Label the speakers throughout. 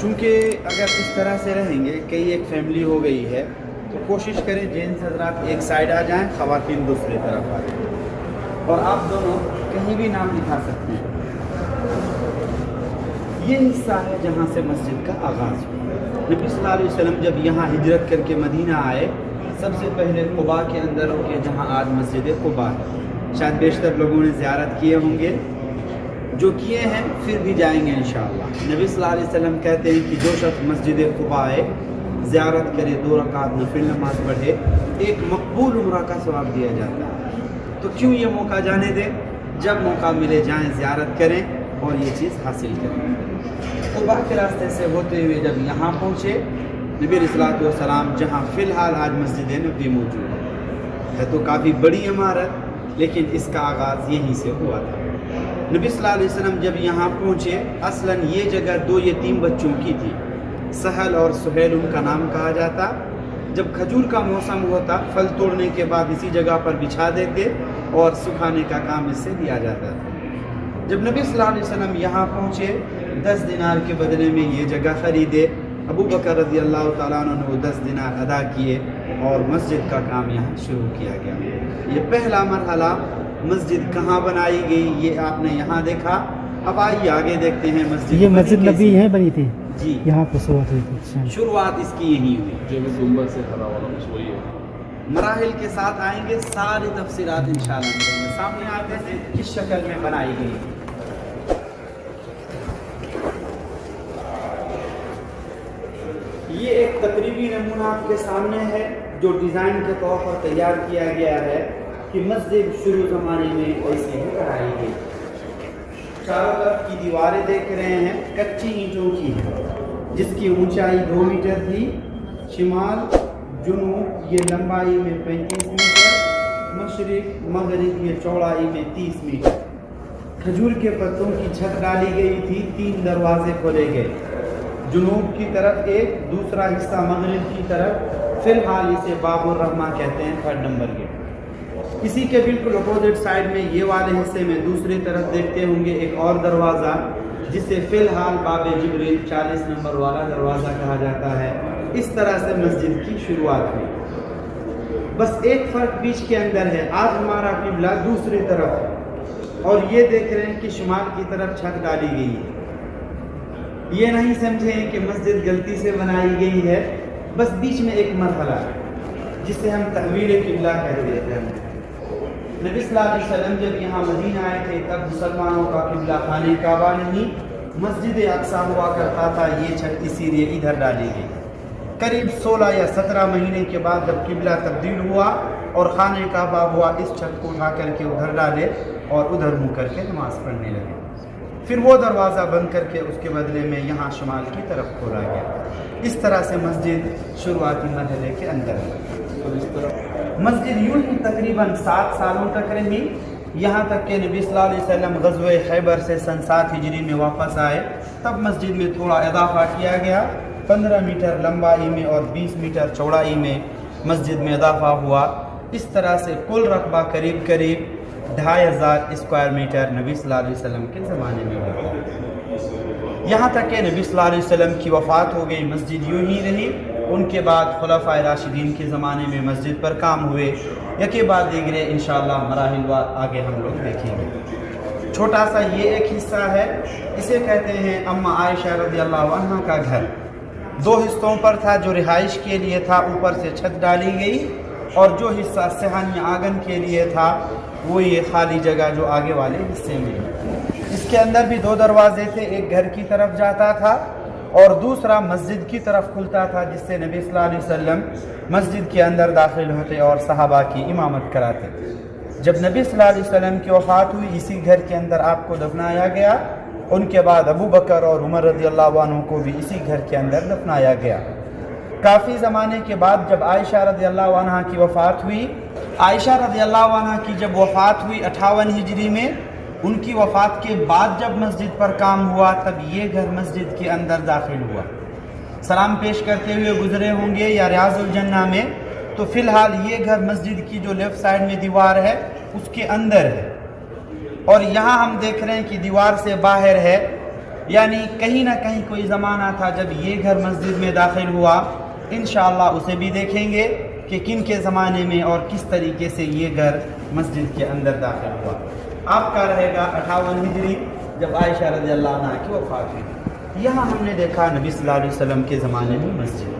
Speaker 1: چونکہ اگر اس طرح سے رہیں گے کئی ایک فیملی ہو گئی ہے تو کوشش کریں جینٹس حضرات ایک سائڈ آ جائیں، خواتین دوسری طرف آ جائیں، اور آپ دونوں کہیں بھی نام لکھا سکتے ہیں۔ یہ حصہ ہے جہاں سے مسجد کا آغاز ہوا۔ نبی صلی اللہ علیہ وسلم جب یہاں ہجرت کر کے مدینہ آئے، سب سے پہلے قباء کے اندر رکے جہاں آج مسجد قباء ہے۔ شاید بیشتر لوگوں نے زیارت کیے ہوں گے، جو کیے ہیں پھر بھی جائیں گے انشاءاللہ۔ نبی صلی اللہ علیہ وسلم کہتے ہیں کہ جو شخص مسجد قباء آئے، زیارت کرے، 2 رکعت نفل نماز پڑھے، ایک مقبول عمرہ کا ثواب دیا جاتا ہے۔ تو کیوں یہ موقع جانے دیں؟ جب موقع ملے جائیں، زیارت کریں اور یہ چیز حاصل کریں۔ قباء کے راستے سے ہوتے ہوئے جب یہاں پہنچے، نبی علیہ الصلوۃ والسلام جہاں فی الحال آج مسجد نبوی موجود ہے تو کافی بڑی عمارت، لیکن اس کا آغاز یہیں سے ہوا تھا۔ نبی صلی اللہ علیہ وسلم جب یہاں پہنچے، اصلاً یہ جگہ 2 یتیم بچوں کی تھی، سہل اور سہیل ان کا نام کہا جاتا۔ جب کھجور کا موسم ہوتا، پھل توڑنے کے بعد اسی جگہ پر بچھا دیتے اور سکھانے کا کام اس سے دیا جاتا تھا۔ جب نبی صلی اللہ علیہ وسلم یہاں پہنچے، 10 دینار کے بدلے میں یہ جگہ خریدے۔ ابو بکر رضی اللہ تعالیٰ عنہ نے وہ 10 دینار ادا کیے اور مسجد کا کام یہاں شروع کیا گیا۔ یہ پہلا مرحلہ مسجد کہاں بنائی گئی یہ آپ نے یہاں دیکھا۔ اب آئیے آگے دیکھتے ہیں مسجد
Speaker 2: یہ مسجد نبی ہے بنی تھی
Speaker 1: جی،
Speaker 2: یہاں پر شروعات ہوئی تھی۔
Speaker 1: شروعات اس کی یہی ہوئی۔
Speaker 3: جو بھی گنبد سے کھڑا والا بس وہی ہے۔
Speaker 1: مراحل کے ساتھ آئیں گے، ساری تفصیلات انشاءاللہ کریں گے۔ سامنے آتے ہیں کس شکل میں بنائی گئی۔ یہ ایک تقریبی نمونہ آپ کے سامنے ہے جو ڈیزائن کے طور پر تیار کیا گیا ہے کہ مسجد شروع زمانے میں ایسے ہی بنائی گئی۔ چاروں طرف کی دیواریں دیکھ رہے ہیں، کچی اینٹوں کی ہیں، جس کی اونچائی 2 میٹر تھی۔ شمال جنوب یہ لمبائی میں 35 میٹر، مشرق مغرب یہ چوڑائی میں 30 میٹر۔ کھجور کے پتوں کی چھت ڈالی گئی تھی، 3 دروازے کھولے گئے، جنوب کی طرف ایک، دوسرا حصہ مغرب کی طرف۔ فی الحال اسے باب الرحمہ کہتے ہیں، 3rd نمبر گیٹ۔ اسی کے بالکل اپوزٹ سائڈ میں یہ والے حصے میں دوسری طرف دیکھتے ہوں گے ایک اور دروازہ، جسے فی الحال باب جبریل 40 نمبر والا دروازہ کہا جاتا ہے۔ اس طرح سے مسجد کی شروعات ہوئی۔ بس ایک فرق بیچ کے اندر ہے، آج ہمارا قبلہ دوسری طرف ہے اور یہ دیکھ رہے ہیں کہ شمال کی طرف چھت ڈالی گئی ہے۔ یہ نہیں سمجھیں کہ مسجد غلطی سے بنائی گئی ہے، بس بیچ میں ایک مرحلہ ہے جسے ہم تحویل قبلہ کہتے ہیں۔ نبی صلی اللہ علیہ وسلم جب یہاں مدینہ آئے تھے تب مسلمانوں کا قبلہ خانہ کعبہ نہیں، مسجد اقصی ہوا کرتا تھا۔ یہ چھت اسی لیے ادھر ڈالی گئی۔ قریب 16 یا 17 مہینے کے بعد جب قبلہ تبدیل ہوا اور خانہ کعبہ ہوا، اس چھت کو اٹھا کر کے ادھر ڈالے اور ادھر منہ کر کے نماز پڑھنے لگے۔ پھر وہ دروازہ بند کر کے اس کے بدلے میں یہاں شمال کی طرف کھولا گیا۔ اس طرح سے مسجد شروعاتی مرحلے کے اندر ہے۔ مسجد یوں ہی تقریباً 7 سالوں تک رہی، یہاں تک کہ نبی صلی اللہ علیہ وسلم غزوہ خیبر سے سن 7 ہجری میں واپس آئے، تب مسجد میں تھوڑا اضافہ کیا گیا۔ 15 میٹر لمبائی میں اور 20 میٹر چوڑائی میں مسجد میں اضافہ ہوا۔ اس طرح سے کل رقبہ قریب 2500 اسکوائر میٹر نبی صلی اللہ علیہ وسلم کے زمانے میں ہوا۔ یہاں تک کہ نبی صلی اللہ علیہ وسلم کی وفات ہو گئی، مسجد یوں ہی رہی۔ ان کے بعد خلفائے راشدین کے زمانے میں مسجد پر کام ہوئے، یکے بعد دیگرے انشاءاللہ مراحل وار آگے ہم لوگ دیکھیں گے۔ چھوٹا سا یہ ایک حصہ ہے، اسے کہتے ہیں اما عائشہ رضی اللہ عنہ کا گھر۔ 2 حصوں پر تھا، جو رہائش کے لیے تھا، اوپر سے چھت ڈالی گئی، اور جو حصہ صحن یا آنگن کے لیے تھا وہ یہ خالی جگہ جو آگے والے حصے میں ہے۔ اس کے اندر بھی 2 دروازے تھے، ایک گھر کی طرف جاتا تھا اور دوسرا مسجد کی طرف کھلتا تھا، جس سے نبی صلی اللہ علیہ وسلم مسجد کے اندر داخل ہوتے اور صحابہ کی امامت کراتے۔ جب نبی صلی اللہ علیہ وسلم کی وفات ہوئی، اسی گھر کے اندر آپ کو دفنایا گیا۔ ان کے بعد ابو بکر اور عمر رضی اللہ عنہ کو بھی اسی گھر کے اندر دفنایا گیا۔ کافی زمانے کے بعد جب عائشہ رضی اللہ عنہ کی وفات ہوئی، عائشہ رضی اللہ عنہ کی جب وفات ہوئی 58 ہجری میں، ان کی وفات کے بعد جب مسجد پر کام ہوا تب یہ گھر مسجد کے اندر داخل ہوا۔ سلام پیش کرتے ہوئے گزرے ہوں گے یا ریاض الجنہ میں، تو فی الحال یہ گھر مسجد کی جو لیفٹ سائڈ میں دیوار ہے اس کے اندر ہے، اور یہاں ہم دیکھ رہے ہیں کہ دیوار سے باہر ہے یعنی کہیں نہ کہیں کوئی زمانہ تھا جب یہ گھر مسجد میں داخل ہوا. انشاءاللہ اسے بھی دیکھیں گے کہ کن کے زمانے میں اور کس طریقے سے یہ گھر مسجد کے اندر داخل ہوا. آپ کا رہے گا 58 ہجری جب عائشہ رضی اللہ عنہ کی وفات ہوئی. یہاں ہم نے دیکھا نبی صلی اللہ علیہ وسلم کے زمانے میں مسجد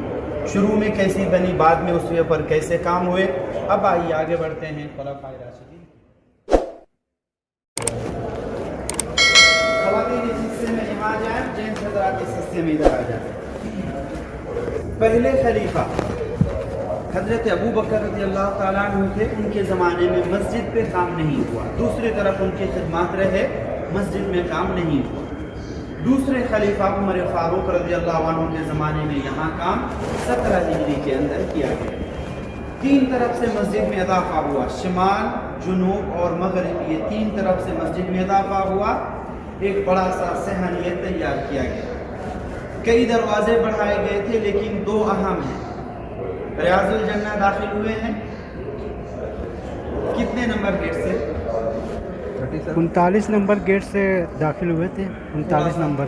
Speaker 1: شروع میں کیسی بنی, بعد میں اس پر کیسے کام ہوئے. اب آئیے آگے بڑھتے ہیں خلفائے راشدین. خواتین اس حصے میں یہاں جائیں, جینٹس حضرات اس حصے میں ادھر آ جائیں. پہلے خلیفہ حضرت ابو بکر رضی اللہ تعالیٰ عنہ تھے, ان کے زمانے میں مسجد پہ کام نہیں ہوا. دوسری طرف ان کی خدمات رہے, مسجد میں کام نہیں ہوا. دوسرے خلیفہ عمر فاروق رضی اللہ عنہ کے زمانے میں یہاں کام 17 ہجری کے اندر کیا گیا. 3 طرف سے مسجد میں اضافہ ہوا, شمال, جنوب اور مغرب, یہ 3 طرف سے مسجد میں اضافہ ہوا. ایک بڑا سا صحن یہ تیار کیا گیا. کئی دروازے بڑھائے گئے تھے لیکن 2 اہم ہیں. ریاض الجنہ داخل ہوئے ہیں کتنے نمبر گیٹ سے؟
Speaker 2: 39 نمبر گیٹ سے داخل ہوئے تھے. 39 نمبر.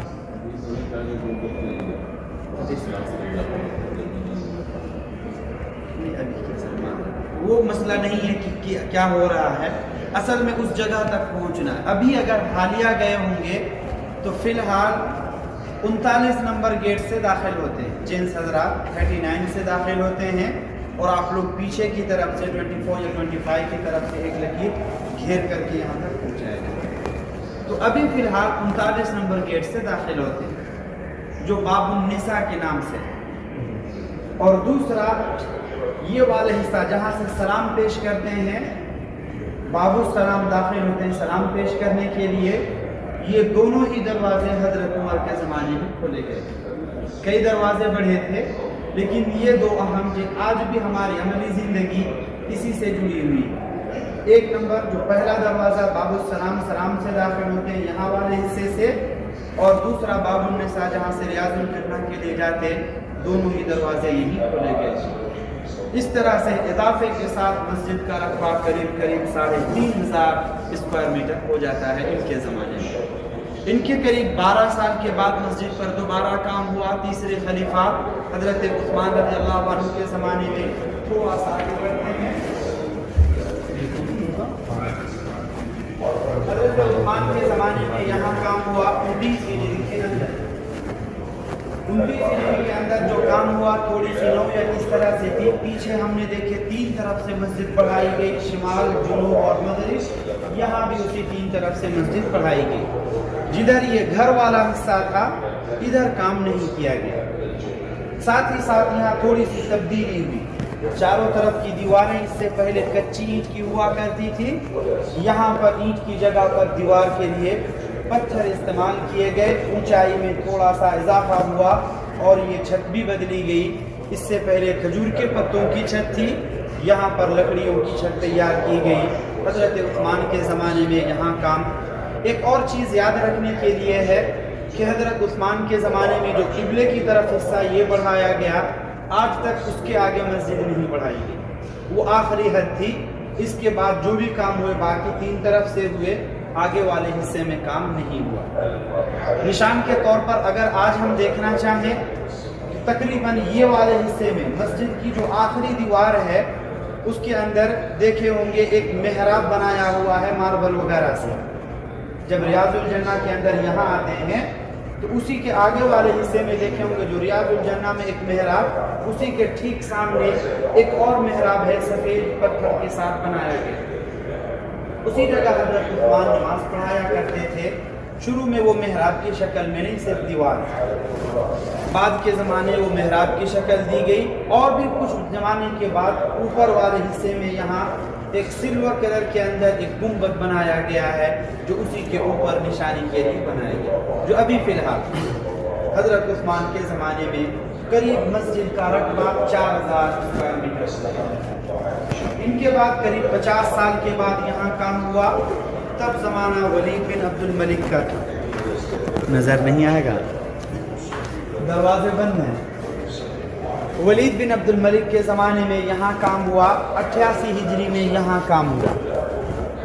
Speaker 1: وہ مسئلہ نہیں ہے کہ کیا ہو رہا ہے, اصل میں اس جگہ تک پہنچنا ہے. ابھی اگر حالیہ گئے ہوں گے تو فی الحال 39 نمبر گیٹ سے داخل ہوتے ہیں. جینس حضرات 39 سے داخل ہوتے ہیں اور آپ لوگ پیچھے کی طرف سے 24 یا 25 کی طرف سے ایک لکیر گھیر کر کے یہاں تک پہنچائے گا. تو ابھی فی الحال 39 نمبر گیٹ سے داخل ہوتے ہیں جو باب النساء کے نام سے. اور دوسرا یہ والا حصہ جہاں سے سلام پیش کرتے ہیں, باب السلام داخل ہوتے ہیں سلام پیش کرنے کے لیے. یہ دونوں ہی دروازے حضرت عمر کے زمانے میں کھولے گئے. کئی دروازے بڑھے تھے لیکن یہ 2 اہم جو آج بھی ہماری عملی زندگی اسی سے جڑی ہوئی. ایک نمبر جو پہلا دروازہ باب السلام, سلام سے داخل ہوتے ہیں یہاں والے حصے سے, اور دوسرا باب النساء جہاں سے ریاض الجنہ کے لیے جاتے, دونوں ہی دروازے یہی کھولے گئے. اس طرح سے اضافے کے ساتھ مسجد کا رقبہ قریب 3500 اسکوائر میٹر ہو جاتا ہے ان کے زمانے میں. ان کے قریب 12 سال کے بعد مسجد پر دوبارہ کام ہوا. تیسرے خلیفہ حضرت عثمان رضی اللہ عنہ کے زمانے میں. تھوڑا سا آگے بڑھتے ہیں. حضرت عثمان کے زمانے میں یہاں کام ہوا 19 ہجری کے اندر. 19 ہجری کے اندر جو کام ہوا تھوڑی سی نوعیت اس طرح سے تھی. پیچھے ہم نے دیکھے 3 طرف سے مسجد بڑھائی گئی, شمال, جنوب اور مغرب. یہاں بھی اسی 3 طرف سے مسجد بڑھائی گئی. جدھر یہ گھر والا حصہ تھا ادھر کام نہیں کیا گیا. ساتھ ہی ساتھ یہاں تھوڑی سی تبدیلی ہوئی. چاروں طرف کی دیواریں اس سے پہلے کچی اینٹ کی ہوا کرتی تھی, یہاں پر اینٹ کی جگہ پر دیوار کے لیے پتھر استعمال کیے گئے. اونچائی میں تھوڑا سا اضافہ ہوا اور یہ چھت بھی بدلی گئی. اس سے پہلے کھجور کے پتوں کی چھت تھی, یہاں پر لکڑیوں کی چھت تیار کی گئی. حضرت عثمان کے زمانے میں یہاں کام. ایک اور چیز یاد رکھنے کے لیے ہے کہ حضرت عثمان کے زمانے میں جو قبلے کی طرف حصہ یہ بڑھایا گیا, آج تک اس کے آگے مسجد نہیں بڑھائی گئی. وہ آخری حد تھی. اس کے بعد جو بھی کام ہوئے باقی 3 طرف سے ہوئے, آگے والے حصے میں کام نہیں ہوا. نشان کے طور پر اگر آج ہم دیکھنا چاہیں تقریباً یہ والے حصے میں مسجد کی جو آخری دیوار ہے اس کے اندر دیکھے ہوں گے ایک محراب بنایا ہوا ہے ماربل وغیرہ سے. جب ریاض الجنہ کے اندر یہاں آتے ہیں تو اسی کے آگے والے حصے میں دیکھے ہوں گے جو ریاض الجنہ میں ایک محراب, اسی کے ٹھیک سامنے ایک اور محراب ہے سفید پتھر کے ساتھ بنایا گیا. اسی جگہ حضرت عثمان نماز پڑھایا کرتے تھے. شروع میں وہ محراب کی شکل میں نہیں, صرف دیوار. بعد کے زمانے وہ محراب کی شکل دی گئی, اور بھی کچھ زمانے کے بعد اوپر والے حصے میں یہاں ایک سلور کلر کے اندر ایک گنبد بنایا گیا ہے جو اسی کے اوپر نشانی کے لیے بنایا گیا, جو ابھی فی الحال حضرت عثمان کے زمانے میں قریب مسجد کا رقبہ 4000 اسکوائر میٹر. ان کے بعد قریب 50 سال کے بعد یہاں کام ہوا. تب زمانہ ولید بن عبد الملک کا تھا. نظر نہیں آئے گا, دروازے بند ہیں. ولید بن عبد الملک کے زمانے میں یہاں کام ہوا. 88 ہجری میں یہاں کام ہوا.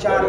Speaker 1: 4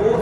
Speaker 1: 2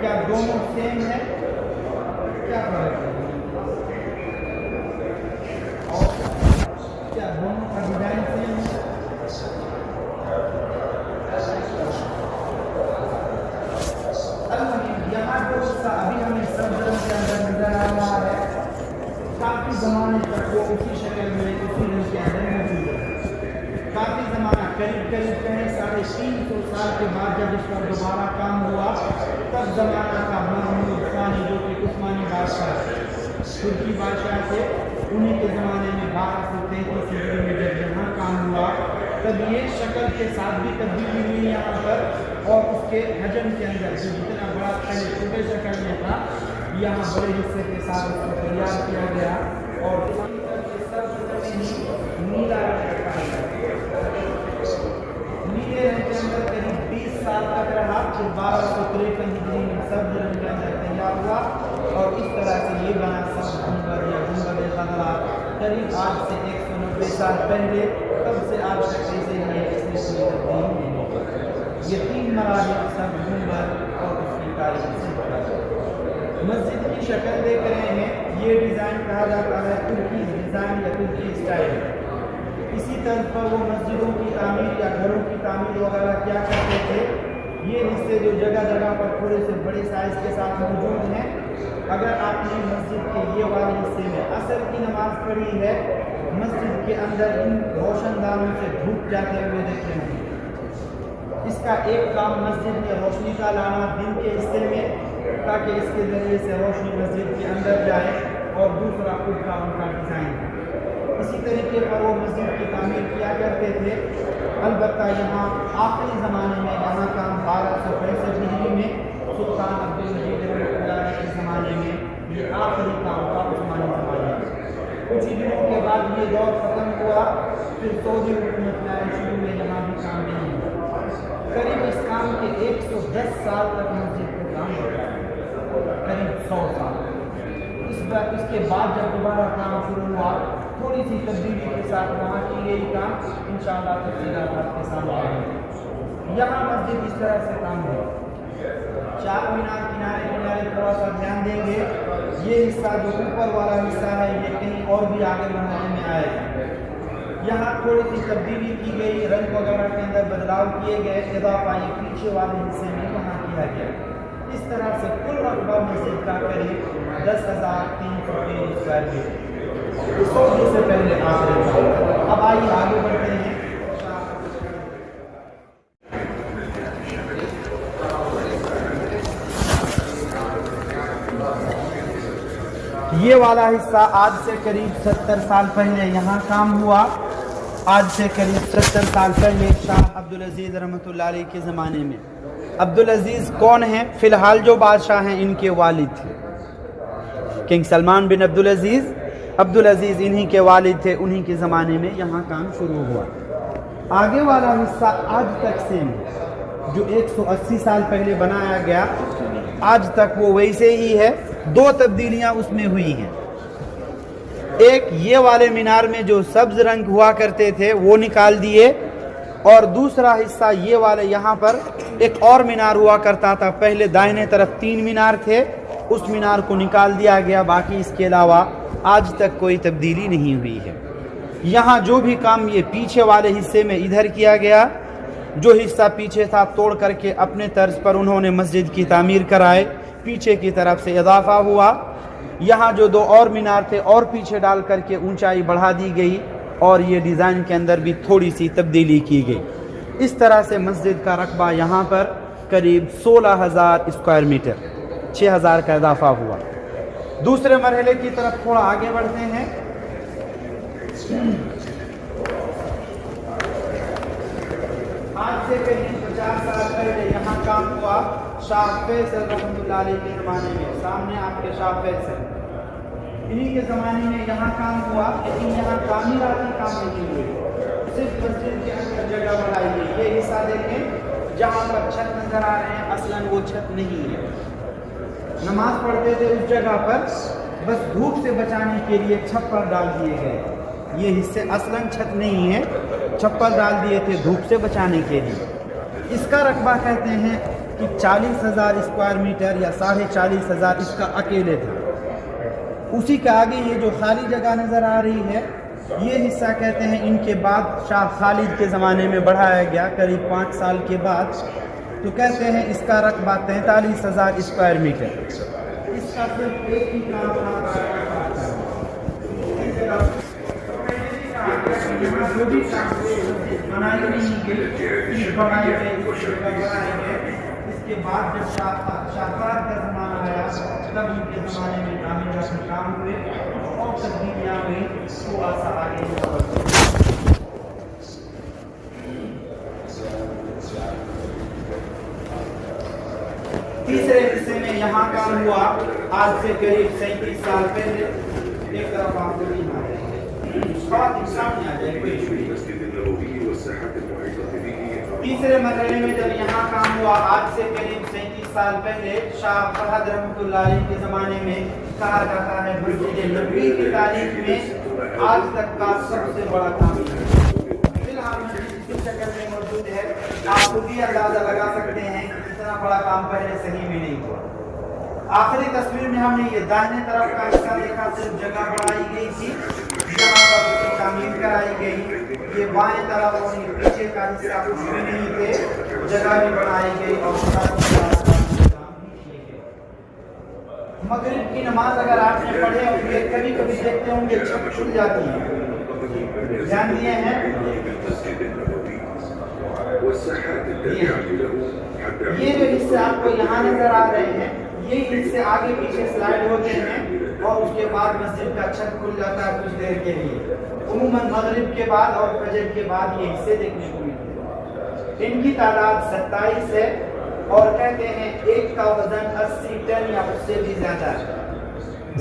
Speaker 1: کیا دونوں سیم ہے؟ کیا فرق ہے؟ اور کیا دونوں کا ڈیزائن سیم ہے؟ یہاں جو ابھی ہمیں سب رنگ کے اندر نظر آ رہا ہے کافی زمانے تک وہ اسی شکل میں اسی رنگ کے اندر موجود ہے. کافی زمانہ قریب کہیں 350 سال کے بعد جب اس پر دوبارہ کام ہوا تب زمانہ کا محمود ثانی جو کہ عثمانی بادشاہ ترکی بادشاہ تھے انہیں کے زمانے میں 1233 ہجری میں جب یہاں کام ہوا تب یہ شکل کے ساتھ بھی تبدیلی ہوئی یہاں پر اور اس کے حجم کے اندر جو جتنا بڑا پہلے چھوٹے شکل میں تھا یہاں بڑے حصے کے ساتھ اس کو تیار کیا گیا اور نیلا نیلے رنگ کے اندر قریب 20 سال تک رہا پھر 1253 ہجری میں سبز رنگ کے اندر تیار ہوا اور اس طرح سے یہ بنا سب گنبد یا گنبد خضرا قریب آج سے 190 سال پہلے تب سے آج تک ایسے ہی ہے اس میں کوئی تبدیلی نہیں. یہ 3 مراحل سب گنبد اور اس کی تاریخ سے بتا ہے. مسجد کی شکل دیکھ رہے ہیں یہ ڈیزائن کہا جاتا ہے ترکی ڈیزائن یا ترکی اسٹائل. اسی طرز پر وہ مسجدوں کی تعمیر یا گھروں کی تعمیر وغیرہ کیا کرتے تھے. یہ حصے جو جگہ جگہ پر تھوڑے سے بڑے سائز کے ساتھ موجود ہیں اگر آپ نے مسجد کے یہ والے حصے میں عصر کی نماز پڑھی ہے مسجد کے اندر ان روشن دانوں سے دھوپ جاتے ہوئے دیکھتے ہیں. اس کا ایک کام مسجد میں روشنی کا لانا دن کے حصے میں تاکہ اس کے ذریعے سے روشنی مسجد کے اندر جائے اور دوسرا خود کا ان کا ڈیزائن. اسی طریقے پر وہ مسجد کی تعمیر کیا کرتے تھے. البتہ یہاں آخری زمانے میں یہاں کا 1265 ہجری میں سلطان عبدالمجید رحمۃ اللہ علیہ کے زمانے میں یہ آخری کام تھا عثمانی زمانے میں. کچھ ہی دنوں کے بعد یہ دور ختم ہوا پھر سعودی حکومت میں شروع میں یہاں بھی کام نہیں ہوا. قریب اس کام کے 110 سال تک مسجد کو کام ہوتا ہے قریب 100 سال. اس کے بعد جب دوبارہ کام شروع ہوا تھوڑی سی تبدیلی کے ساتھ وہاں کی گئی کام انشاءاللہ تفصیلات آپ کے سامنے آئیں گے. یہاں مسجد اس طرح سے کام ہے. 4 مینار کنارے کنارے تھوڑا سا دھیان دیں گے یہ حصہ جو اوپر والا حصہ ہے یہ کہیں اور بھی آگے بنانے میں آئے گا. یہاں تھوڑی سی تبدیلی کی گئی رنگ وغیرہ کے اندر بدلاؤ کیے گئے اضافہ یہ پیچھے والے حصے میں وہاں کیا گیا. اس طرح سے کل رقبہ مسجد کا قریب 10,303 اسکوائر فٹ. سعودی سے پہلے اب آئیے آگے بڑھتے ہیں. یہ والا حصہ آج سے قریب 70 سال پہلے یہاں کام ہوا. آج سے قریب 70 سال پہلے شاہ عبدالعزیز رحمۃ اللہ علیہ کے زمانے میں. عبدالعزیز کون ہیں؟ فی الحال جو بادشاہ ہیں ان کے والد تھے کنگ سلمان بن عبدالعزیز. عبدالعزیز انہی کے والد تھے. انہی کے زمانے میں یہاں کام شروع ہوا. آگے والا حصہ آج تک سیم جو 180 سال پہلے بنایا گیا آج تک وہ ویسے ہی ہے. 2 تبدیلیاں اس میں ہوئی ہیں. ایک یہ والے مینار میں جو سبز رنگ ہوا کرتے تھے وہ نکال دیے اور دوسرا حصہ یہ والے یہاں پر ایک اور مینار ہوا کرتا تھا. پہلے دائنے طرف 3 مینار تھے اس مینار کو نکال دیا گیا. باقی اس کے علاوہ آج تک کوئی تبدیلی نہیں ہوئی ہے. یہاں جو بھی کام یہ پیچھے والے حصے میں ادھر کیا گیا جو حصہ پیچھے تھا توڑ کر کے اپنے طرز پر انہوں نے مسجد کی تعمیر کرائے. پیچھے کی طرف سے اضافہ ہوا. یہاں جو 2 اور مینار تھے اور پیچھے ڈال کر کے اونچائی بڑھا دی گئی اور یہ ڈیزائن کے اندر بھی تھوڑی سی تبدیلی کی گئی. اس طرح سے مسجد کا رقبہ یہاں پر قریب 16,000 اسکوائر میٹر 6,000 کا اضافہ ہوا. دوسرے مرحلے کی طرف تھوڑا آگے بڑھتے ہیں. آج سے قریب 50 سال پہلے یہاں کام ہوا شاہ فیصل رحمۃ اللہ علیہ کے زمانے میں. سامنے آپ کے شاہ فیصل انہی کے زمانے میں یہاں کام ہوا لیکن یہاں تعمیراتی کام نہیں ہوئے. صرف مسجد کے اندر جگہ بنائی گئی. یہ حصہ دیکھیں جہاں پر چھت نظر آ رہے ہیں اصلاً وہ چھت نہیں ہے. نماز پڑھتے تھے اس جگہ پر بس دھوپ سے بچانے کے لیے چھپر ڈال دیے گئے. یہ حصے اصلاً چھت نہیں ہے چھپر ڈال دیے تھے دھوپ سے بچانے کے لیے. اس کا رقبہ کہتے ہیں کہ 40,000 اسکوائر میٹر یا 40,500 اس کا اکیلے تھا. اسی کے آگے یہ جو خالی جگہ نظر آ رہی ہے یہ حصہ کہتے ہیں ان کے بعد شاہ خالد کے زمانے میں بڑھایا گیا قریب 5 سال کے بعد. تو کہتے ہیں اس کا رقبہ 43,000 اسکوائر میٹر. اس کا صرف ایک ہی کام تھا جو بھی بنائی گئی اس کے بعد جب شاہکار کا زمانہ آیا تب ان کے زمانے میں تعمیرات کے کام ہوئے اور تبدیلیاں ہوئی تو آسا آگے. تیسرے حصے میں یہاں کام ہوا آج سے قریب 37 سال پہلے. ایک طرف آپ کو نہیں آ رہے ہیں تیسرے مرحلے میں جب یہاں کام ہوا آج سے قریب 37 سال پہلے شاہ فہد رحمۃ اللہ علیہ کے زمانے میں کہا جاتا ہے مسجد نبوی کی تاریخ میں آج تک کا سب سے بڑا تعمیر. فی الحال مسجد اس شکل میں موجود ہے. آپ خود ہی اندازہ لگا سکتے ہیں کہ اتنا بڑا کام پہلے صحیح میں نہیں ہوا. آخری تصویر میں ہم نے یہ دائیں طرف کا حصہ دیکھا صرف جگہ بڑھائی گئی تھی جہاں پر اس کی تعمیر کرائی گئی. یہ بائیں طرف اور یہ پیچھے کا حصہ کچھ بھی نہیں تھے جگہ بھی بڑھائی گئی اور مغرب کی نماز اگر آپ نے پڑھے ہوں گے کبھی کبھی دیکھتے ہوں گے چھت کھل جاتی ہے. دھیان دیے ہیں یہ جو حصے آپ کو یہاں نظر آ رہے ہیں یہ حصے آگے پیچھے سلائڈ ہوتے ہیں اور اس کے بعد مسجد کا چھت کھل جاتا ہے کچھ دیر کے لیے. عموماً مغرب کے بعد اور فجر کے بعد یہ حصے دیکھنے کو ملتے ہیں. ان کی تعداد 27 ہے اور کہتے ہیں ایک کا وزن 80 ٹن یا اس سے بھی زیادہ ہے.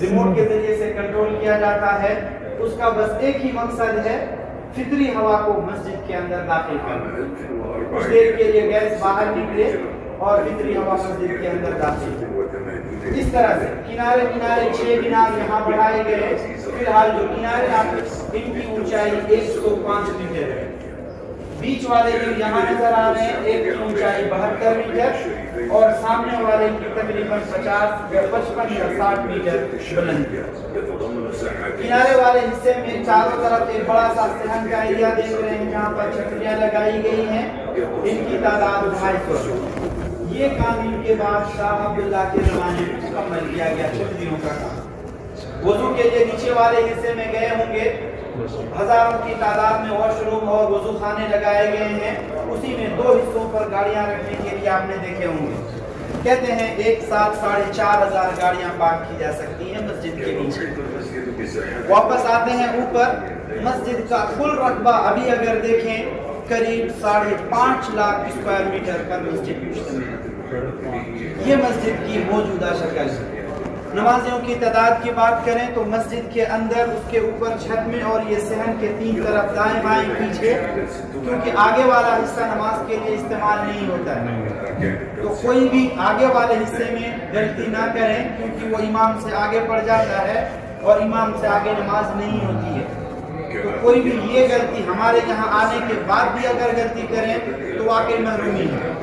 Speaker 1: ریموٹ کے ذریعے سے کنٹرول کیا جاتا ہے. اس کا بس ایک ہی مقصد ہے فطری ہوا کو مسجد کے اندر داخل کرنا. کچھ دیر کے لیے گیس باہر نکلے اور فطری ہوا مسجد کے اندر داخل. اس طرح سے کنارے 6 مینار یہاں بڑھائے گئے. فی الحال جو کنارے آپ ان کی اونچائی 105 میٹر ہے. بیچ والے جو یہاں نظر آ رہے ہیں ایک کی اونچائی 72 میٹر اور سامنے والے کی تقریباً 50 یا 55 یا 60 میٹر بلند. کنارے والے حصے میں چاروں طرف ایک بڑا سا صحن کا ایریا دیکھ رہے ہیں جہاں پر چھتریاں لگائی گئی ہیں. ان کی تعداد 250. یہ کام ان کے بعد شاہ عبداللہ کے زمانے میں مکمل کیا گیا چھتریوں کا کام. وضو کے لیے نیچے والے حصے میں گئے ہوں گے ہزاروں کی تعداد میں واش روم اور وضو خانے لگائے گئے ہیں. اسی میں 2 حصوں پر گاڑیاں رکھنے کے لیے آپ نے دیکھے ہوں گے. کہتے ہیں ایک ساتھ 4,500 گاڑیاں پارک کی جا سکتی ہیں مسجد کے نیچے. واپس آتے ہیں اوپر. مسجد کا کل رقبہ ابھی اگر دیکھیں قریب 5.5 لاکھ اسکوائر میٹر پر مسجد مشتمل ہے. یہ مسجد کی موجودہ شکل ہے. نمازیوں کی تعداد کی بات کریں تو مسجد کے اندر اس کے اوپر چھت میں اور یہ صحن کے 3 طرف دائیں بائیں پیچھے کیونکہ آگے والا حصہ نماز کے لیے استعمال نہیں ہوتا ہے تو کوئی بھی آگے والے حصے میں غلطی نہ کریں کیونکہ وہ امام سے آگے پڑ جاتا ہے اور امام سے آگے نماز نہیں ہوتی ہے. تو کوئی بھی یہ غلطی ہمارے یہاں آنے کے بعد بھی اگر غلطی کریں تو واقعی محرومی ہے.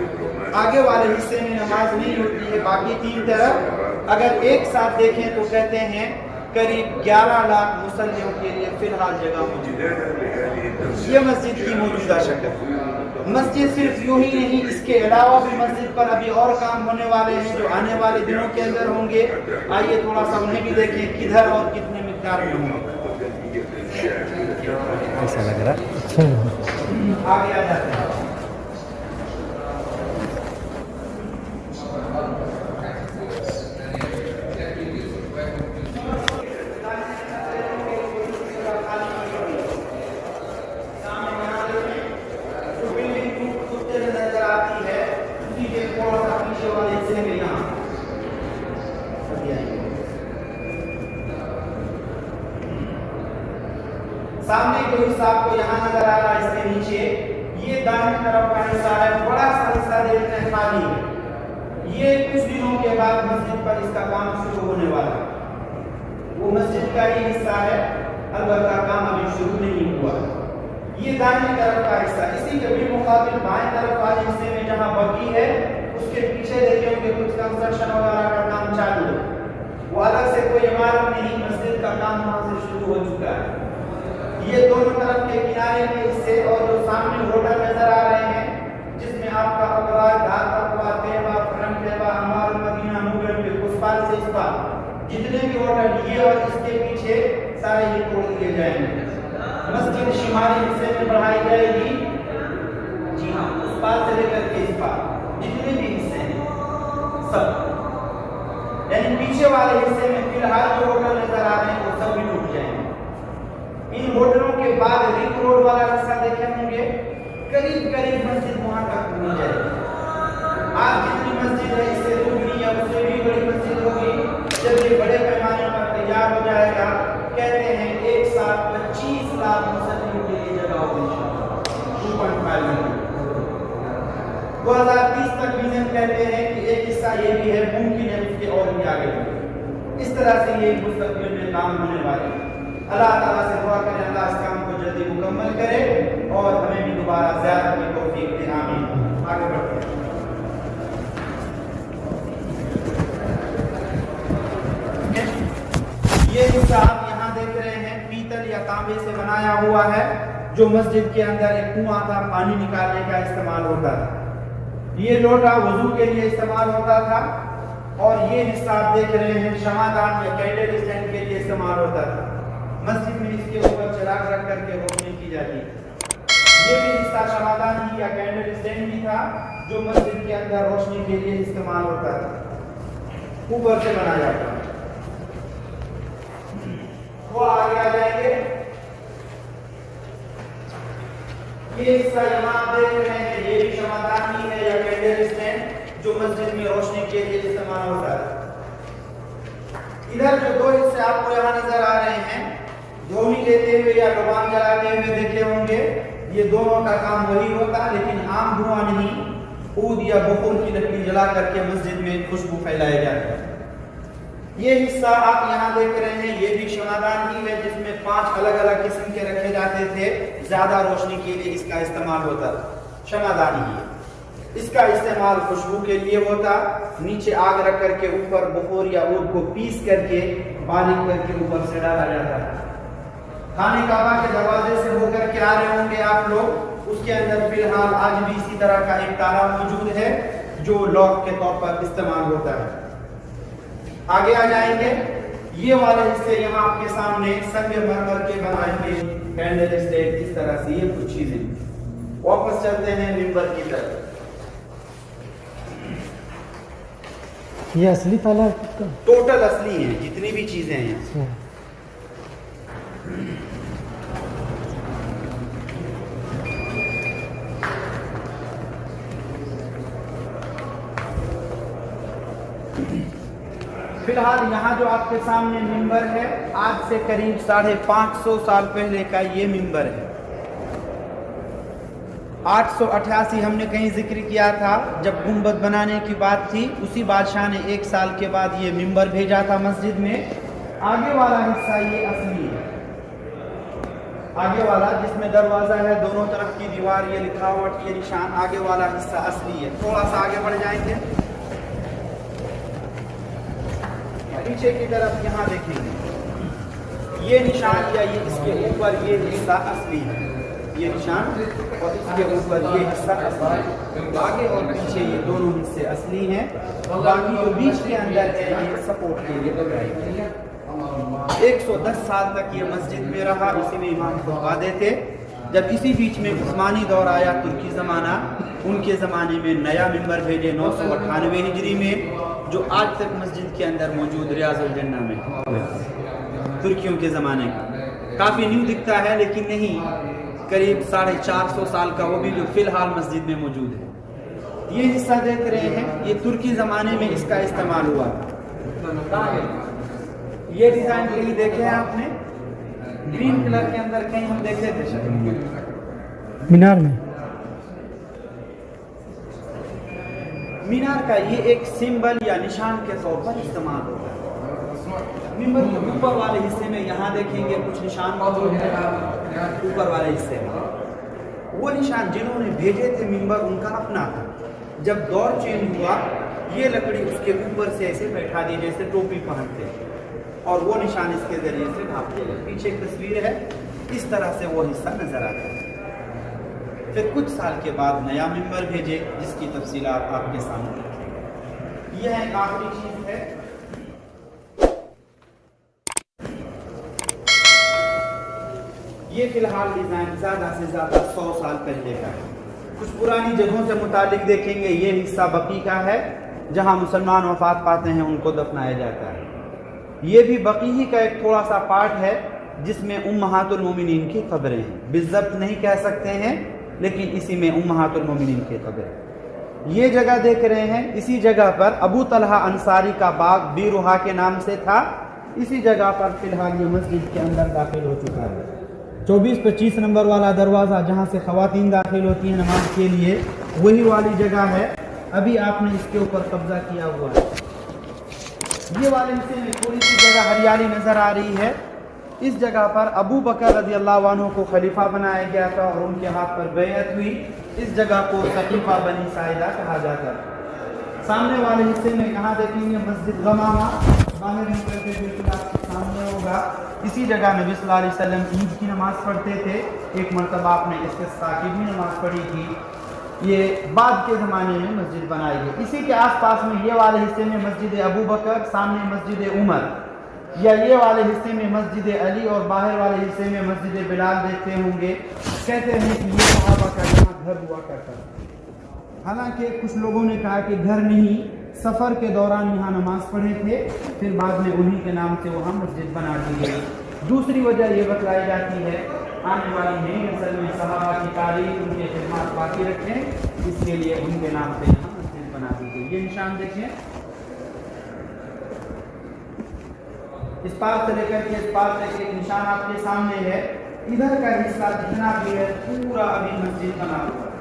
Speaker 1: آگے والے حصے میں نماز نہیں ہوتی ہے. باقی 3 طرف اگر ایک ساتھ دیکھیں تو کہتے ہیں قریب 11 لاکھ مصلیوں کے لیے فی الحال جگہ موجود ہے. یہ مسجد کی موجودہ شکل. مسجد صرف یوں ہی نہیں اس کے علاوہ بھی مسجد پر ابھی اور کام ہونے والے ہیں جو آنے والے دنوں کے اندر ہوں گے. آئیے تھوڑا سا انہیں بھی دیکھیں کدھر اور کتنے مقدار میں ہوں گے.
Speaker 2: ایسا لگ رہا
Speaker 1: آگے آ جاتے ہیں. سامنے جو حصہ آپ کو یہاں نظر آ رہا ہے اس کے نیچے یہ دائیں طرف کا حصہ ہے. بڑا سا حصہ دیکھتے ہیں خالی ہے. یہ کچھ دنوں کے بعد مسجد پر اس کا کام شروع ہونے والا ہے. وہ مسجد کا ہی حصہ ہے البتہ کام ابھی شروع نہیں ہوا. یہ دائیں طرف کا حصہ. اسی کے بالمقابل بائیں طرف والے حصے میں جہاں بقی ہے اس کے پیچھے دیکھیں کہ کچھ کنسٹرکشن وغیرہ کا کام چالو ہے. وہ الگ سے کوئی عمارت نہیں, مسجد کا کام وہاں سے شروع ہو چکا ہے. یہ دونوں طرف کے کنارے کے حصے اور جو سامنے ہوٹل نظر آ رہے ہیں جس میں آپ کا ابراج, دھار تقویٰ, طیبہ, فرم طیبہ, انوار المدینہ, نور اس پار سے اس پار جتنے بھی ہوٹل یہ اور اس کے پیچھے سارے یہ توڑ دیے جائیں گے. مسجد شمالی حصے میں بڑھائی جائے گی, جی ہاں, اس پار سے لے کر کے اس پار جتنے بھی حصے ہیں سب, یعنی پیچھے والے حصے میں فی الحال جو ہوٹل نظر آ رہے ہیں وہ سب بھی ٹوٹ جائیں گے. ان ہوٹلوں کے بعد رنگ روڈ والا حصہ دیکھیں ہوں گے, قریب قریب مسجد وہاں تک پہنچ جائے گی. آج جتنی مسجد ہے اس سے دگنی یا اس سے بھی بڑی مسجد ہوگی. جب یہ بڑے پیمانے پر تیار ہو جائے گا, کہتے ہیں ایک ساتھ 25 لاکھ مسلمانوں کے لیے جگہ ہوگی انشاءاللہ. 2.5 ملین 2030 تک ویژن کہتے ہیں کہ ایک حصہ یہ بھی ہے, ممکن ہے اس کے اور بھی آگے بڑھے. اس طرح سے یہ مستقبل میں کام ہونے والے ہیں. اللہ تعالیٰ سے دعا کریں اللہ اس کام کو جلدی مکمل کرے اور ہمیں بھی دوبارہ زیادہ کی توفیق دے. آمین. آگے بڑھتے ہیں. یہ حصہ آپ یہاں دیکھ رہے ہیں پیتل یا تانبے سے بنایا ہوا ہے, جو مسجد کے اندر ایک کنواں تھا, پانی نکالنے کا استعمال ہوتا تھا. یہ لوٹا وضو کے لیے استعمال ہوتا تھا, اور یہ حصہ آپ دیکھ رہے ہیں شمعدان یا کینڈل اسٹینڈ کے لیے استعمال ہوتا تھا. مسجد میں اس کے اوپر چراغ رکھ کر کے روشنی کی جاتی. یہ بھی حصہ شمعدان ہی یا کینڈل اسٹینڈ بھی تھا, جو مسجد کے اندر روشنی کے لیے استعمال ہوتا تھا, اوپر سے بنایا جاتا. وہ آگے آ جائیں گے. یہ حصہ یہاں آپ دیکھ رہے ہیں, یہ بھی شمعدان ہی ہے یا کینڈل اسٹینڈ, جو مسجد میں روشنی کے لیے استعمال ہوتا ہے. ادھر جو دو حصے آپ کو یہاں نظر آ رہے ہیں, دھونی لیتے ہوئے یا لبان جلاتے ہوئے دیکھے ہوں گے, یہ دونوں کا کام وہی ہوتا, لیکن عام دھواں نہیں, عود یا بخور کی لکڑی جلا کر کے مسجد میں خوشبو پھیلایا جاتا ہے. یہ حصہ آپ یہاں دیکھ رہے ہیں, یہ بھی شمعدان ہی ہے, جس میں 5 الگ الگ قسم کے رکھے جاتے تھے. زیادہ روشنی کے لیے اس کا استعمال ہوتا تھا. شمعدان ہی ہے, اس کا استعمال خوشبو کے لیے ہوتا. نیچے آگ رکھ کر کے اوپر بخور یا عود کو پیس کر کے بالغ کر کے اوپر سے ڈالا جاتا ہے. خانہ کعبہ کے دروازے سے ہو کر کے آ رہے ہوں گے آپ لوگ, اس کے اندر فی الحال آج بھی اسی طرح کا ایک تالا موجود ہے جو لاک کے طور پر استعمال ہوتا ہے. آگے آ جائیں گے. یہ والے حصے یہاں آپ کے سامنے سنگ مرمر کے بنائے ہوئے کینڈل اسٹینڈ, اس طرح سے یہ کچھ چیزیں. واپس چلتے ہیں منبر کی طرف.
Speaker 2: یہ اصلی تالا
Speaker 1: ٹوٹل اصلی ہیں جتنی بھی چیزیں ہیں. فی الحال یہاں جو آپ کے سامنے منبر ہے, آج سے قریب 550 سال پہلے کا یہ منبر ہے. 888 ہم نے کہیں ذکر کیا تھا جب گنبد بنانے کی بات تھی, اسی بادشاہ نے 1 سال کے بعد یہ منبر بھیجا تھا مسجد میں. آگے والا حصہ یہ اصلی ہے, آگے والا جس میں دروازہ ہے, دونوں طرف کی دیوار, یہ لکھاوٹ, یہ نشان, آگے والا حصہ اصلی ہے. تھوڑا سا آگے بڑھ جائیں گے, پیچھے کی طرف یہاں دیکھیں گے, یہ نشان یا یہ اس کے اوپر یہ حصہ اصلی ہے, یہ نشان اور اس کے اوپر یہ حصہ اصلی ہے. آگے اور پیچھے یہ دونوں حصے اصلی ہیں, باقی جو بیچ کے اندر ہے یہ سپورٹ کے لیے لگائی ہے. 110 سال تک یہ مسجد میں رہا, اسی میں امام خطبہ دیتے. جب اسی بیچ میں عثمانی دور آیا, ترکی زمانہ, ان کے زمانے میں نیا منبر بھیجے 998 ہجری میں, جو آج تک مسجد کے اندر موجود ریاض الجنہ میں, ترکیوں کے زمانے کا. کافی نیو دکھتا ہے لیکن نہیں, قریب 450 سال کا, وہ بھی جو فی الحال مسجد میں موجود ہے. یہ حصہ دیکھ رہے ہیں, یہ ترکی زمانے میں اس کا استعمال ہوا. یہ ڈیزائن کہیں دیکھے ہیں آپ نے, گرین کلر کے اندر کہیں ہم دیکھے تھے
Speaker 2: مینار میں.
Speaker 1: مینار کا یہ ایک سمبل یا نشان کے طور پر استعمال ہوتا ہے. منبر کے اوپر والے حصے میں یہاں دیکھیں گے کچھ نشان موجود ہیں. اوپر والے حصے میں وہ نشان جنہوں نے بھیجے تھے منبر, ان کا اپنا تھا. جب دور چینج ہوا یہ لکڑی اس کے اوپر سے ایسے بیٹھا دی جیسے ٹوپی پہنتے اور وہ نشان اس کے ذریعے سے ڈھانپتے گئے. پیچھے ایک تصویر ہے, اس طرح سے وہ حصہ نظر آتا ہے. پھر کچھ سال کے بعد نیا ممبر بھیجے جس کی تفصیلات آپ کے سامنے رکھی گئی. یہ ایک آخری چیز ہے, یہ فی الحال ڈیزائن زیادہ سے زیادہ 100 سال پہلے کا ہے. کچھ پرانی جگہوں سے متعلق دیکھیں گے, یہ حصہ بقی کا ہے جہاں مسلمان وفات پاتے ہیں ان کو دفنایا جاتا ہے. یہ بھی بقی ہی کا ایک تھوڑا سا پارٹ ہے جس میں امہات المومنین کی قبریں ہیں. بالضبط نہیں کہہ سکتے ہیں لیکن اسی میں امہات المومنین کی قبریں. یہ جگہ دیکھ رہے ہیں, اسی جگہ پر ابو طلحہ انصاری کا باغ بیروہا کے نام سے تھا. اسی جگہ پر فی الحال یہ مسجد کے اندر داخل ہو چکا ہے. 24-25 نمبر والا دروازہ جہاں سے خواتین داخل ہوتی ہیں نماز کے لیے, وہی والی جگہ ہے. ابھی آپ نے اس کے اوپر قبضہ کیا ہوا ہے. یہ والے حصے میں تھوڑی سی جگہ ہریالی نظر آ رہی ہے. اس جگہ پر ابو بکر رضی اللہ عنہ کو خلیفہ بنایا گیا تھا اور ان کے ہاتھ پر بیعت ہوئی. اس جگہ کو سقیفہ بنی ساعدہ کہا جاتا ہے. سامنے والے حصے میں کہاں دیکھیں گے مسجد غمامہ, باہر نکل کے بالکل آپ کے سامنے ہوگا. اسی جگہ نبی صلی اللہ علیہ وسلم عید کی نماز پڑھتے تھے. ایک مرتبہ آپ نے استسقاء کی بھی نماز پڑھی تھی. یہ بعد کے زمانے میں مسجد بنائی گئی. اسی کے آس پاس میں یہ والے حصے میں مسجد ابو بکر, سامنے مسجد عمر, یا یہ والے حصے میں مسجد علی اور باہر والے حصے میں مسجد بلال دیکھتے ہوں گے. کہتے ہیں کہ یہ صحابہ کا یہاں گھر ہوا کرتا تھا. حالانکہ کچھ لوگوں نے کہا کہ گھر نہیں, سفر کے دوران یہاں نماز پڑھے تھے, پھر بعد میں انہی کے نام سے وہاں مسجد بنا دی گئی. دوسری وجہ یہ بتلائی جاتی ہے آنے والی نئی نسل میں صحابہ کی تاریخ, ان کے خدمات باقی رکھیں, اس کے لیے ان کے نام سے یہاں مسجد بنا دی گئی. یہ نشان دیکھیں, اس پار سے لے کر کے اس پار تک ایک نشان آپ کے سامنے ہے. ادھر کا حصہ جتنا بھی ہے پورا ابھی مسجد بنا ہوا ہے.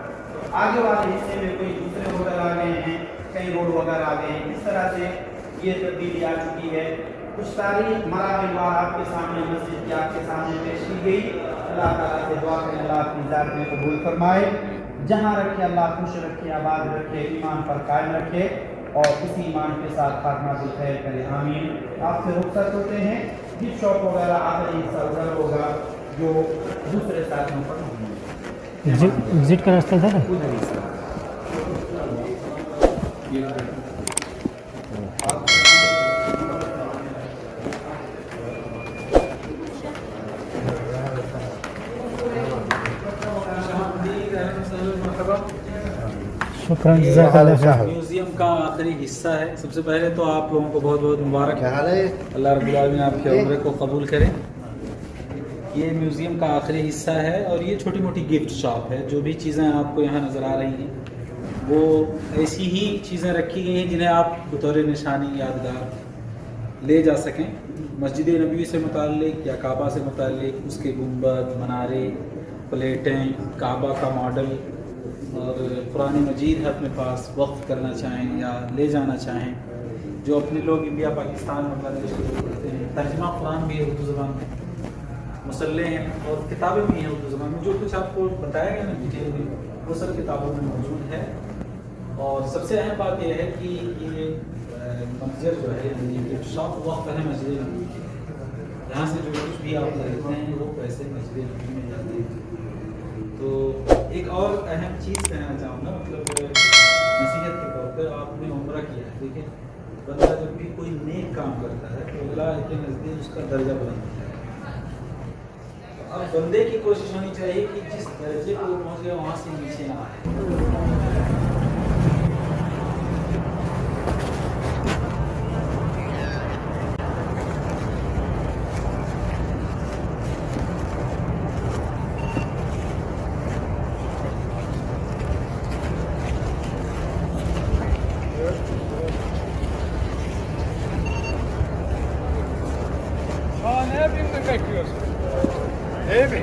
Speaker 1: آگے والے حصے میں کوئی دوسرے ہوٹل آ گئے ہیں, کئی روڈ وغیرہ آ گئے ہیں. اس طرح سے یہ تبدیلی آ چکی ہے. کچھ تاریخ مراحل وار آپ کے سامنے مسجد کی آپ کے سامنے پیش کی گئی. اللہ تعالیٰ سے دعا کریں اللہ اپنی ذات میں قبول فرمائے. جہاں رکھے اللہ خوش رکھے, آباد رکھے, ایمان پر قائم رکھے اور اسی ایمان کے ساتھ خاتمہ بالخیر کرے. آمین. آپ سے رخصت ہوتے ہیں. گفٹ شاپ وغیرہ آخری حصہ ادھر ہوگا جو دوسرے ساتھیوں پر نہیں ہے.
Speaker 2: ایگزٹ کا راستہ تھا نا. شکریہ.
Speaker 4: میوزیم کا آخری حصہ ہے. سب سے پہلے تو آپ لوگوں کو بہت بہت مبارک. اللہ رب العالمین آپ کے عمرے کو قبول کرے. یہ میوزیم کا آخری حصہ ہے اور یہ چھوٹی موٹی گفٹ شاپ ہے. جو بھی چیزیں آپ کو یہاں نظر آ رہی ہیں وہ ایسی ہی چیزیں رکھی گئی ہیں جنہیں آپ بطور نشانی یادگار لے جا سکیں. مسجد نبوی سے متعلق یا کعبہ سے متعلق اس کے گنبد, منارے, پلیٹیں, کعبہ کا ماڈل اور قرآن مجید ہاتھ میں پاس وقف کرنا چاہیں یا لے جانا چاہیں. جو اپنے لوگ انڈیا پاکستان بنگلہ دیش کے پڑھتے ہیں, ترجمہ قرآن بھی ہے اردو زبان میں, مسلح ہیں اور کتابیں بھی ہیں اردو زبان میں. جو کچھ آپ کو بتایا گیا نا ڈیٹیل میں وہ سب کتابوں میں موجود ہے. اور سب سے اہم بات یہ ہے کہ یہ منظر جو ہے یہ شاپ وقت ہے مسجد نبوی کی. یہاں سے جو کچھ بھی آپ خریدتے ہیں وہ پیسے مسجد نبوی میں جاتے ہیں. تو ایک اور اہم چیز کہنا چاہوں گا, مطلب نصیحت کے طور پر آپ نے عمرہ کیا ہے, ٹھیک ہے, بندہ جب بھی کوئی نیک کام کرتا ہے تو اللہ کے نزدیک اس کا درجہ بلند ہوتا ہے. اب بندے کی کوشش ہونی چاہیے کہ جس درجے کو پہنچ گیا وہاں سے نیچے نہ آئے.
Speaker 3: Ne yapayım da bekliyorsun? Değil mi?